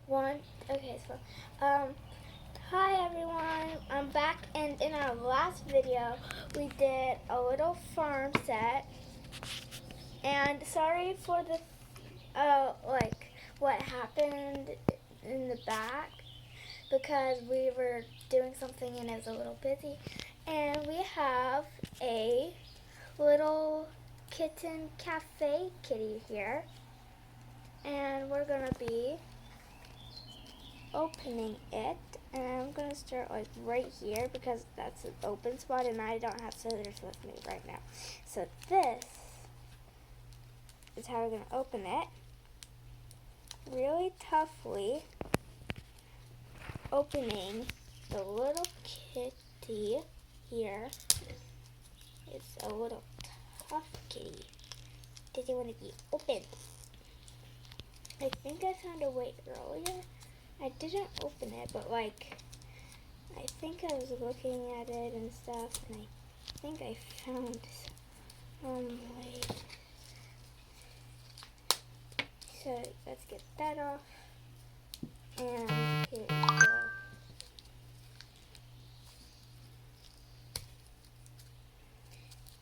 One. Okay, so hi everyone. I'm back, and in our last video, we did a little farm set. And sorry for the what happened in the back because we were doing something and it was a little busy. And we have a little kitten cafe kitty here, and we're gonna be opening it, and I'm gonna start like right here because that's an open spot and I don't have scissors with me right now. So this is how we're gonna open it. Really toughly opening the little kitty here. It's a little tough kitty. Doesn't want to be open. I think I found a way earlier. I didn't open it, but I think I was looking at it and stuff, and I think I found some way. So let's get that off, and here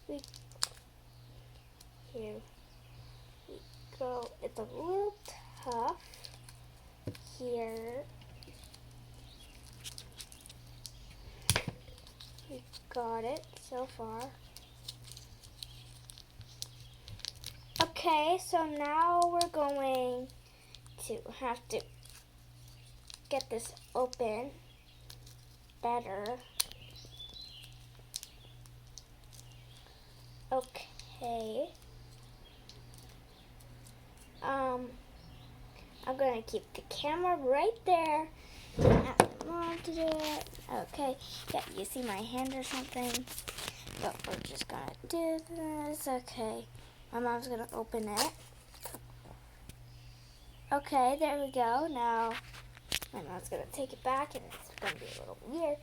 we go. Here we go. It's a little tough here. We got it so far. Okay, so now we're going to have to get this open better. Okay. I'm gonna keep the camera right there. Ask my mom to do it. Okay. Yeah, you see my hand or something? But we're just gonna do this. Okay. My mom's gonna open it. Okay, there we go. Now my mom's gonna take it back, and it's gonna be a little weird.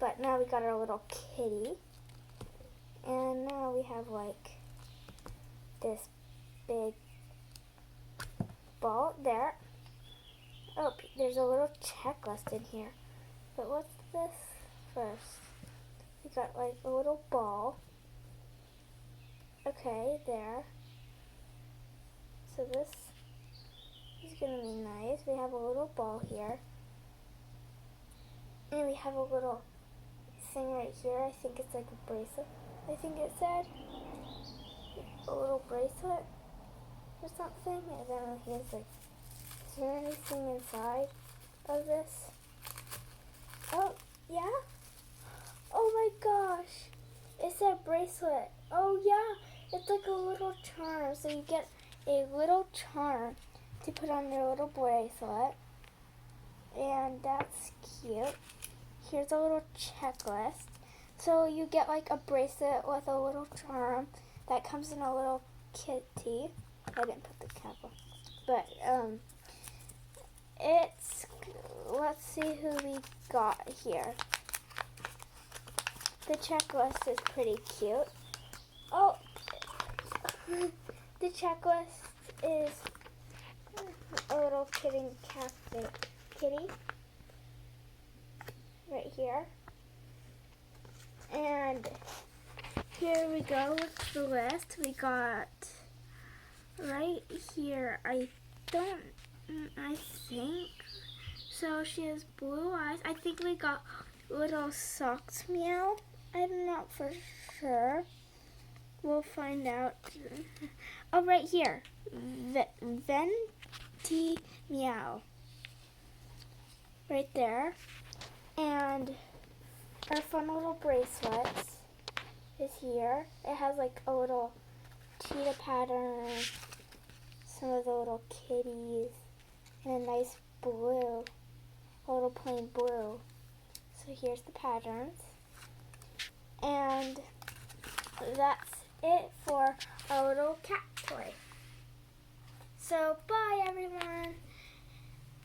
But now we got our little kitty, and now we have this big ball there. Oh, there's a little checklist in here. But what's this first? We got a little ball. Okay, there. So this is gonna be nice. We have a little ball here. And we have a little thing right here. I think it's like a bracelet. I think it said a little bracelet or something. I don't know. Here's is there anything inside of this? Oh, yeah? Oh my gosh. It said bracelet. Oh yeah. It's like a little charm. So you get a little charm to put on your little bracelet. And that's cute. Here's a little checklist. So you get a bracelet with a little charm that comes in a little kitty. I didn't put the cap on. But let's see who we got here. The checklist is pretty cute. Oh, the checklist is a little kitten cafe kitty right here. And here we go with the list. We got right here, I think. So she has blue eyes. I think we got little socks meow. I'm not for sure. We'll find out. Oh, right here. Venti Meow. Right there. And our fun little bracelets is here. It has a little cheetah pattern, some of the little kitties, and a nice blue, a little plain blue. So here's the patterns. And that's it for our little cat toy. So bye everyone.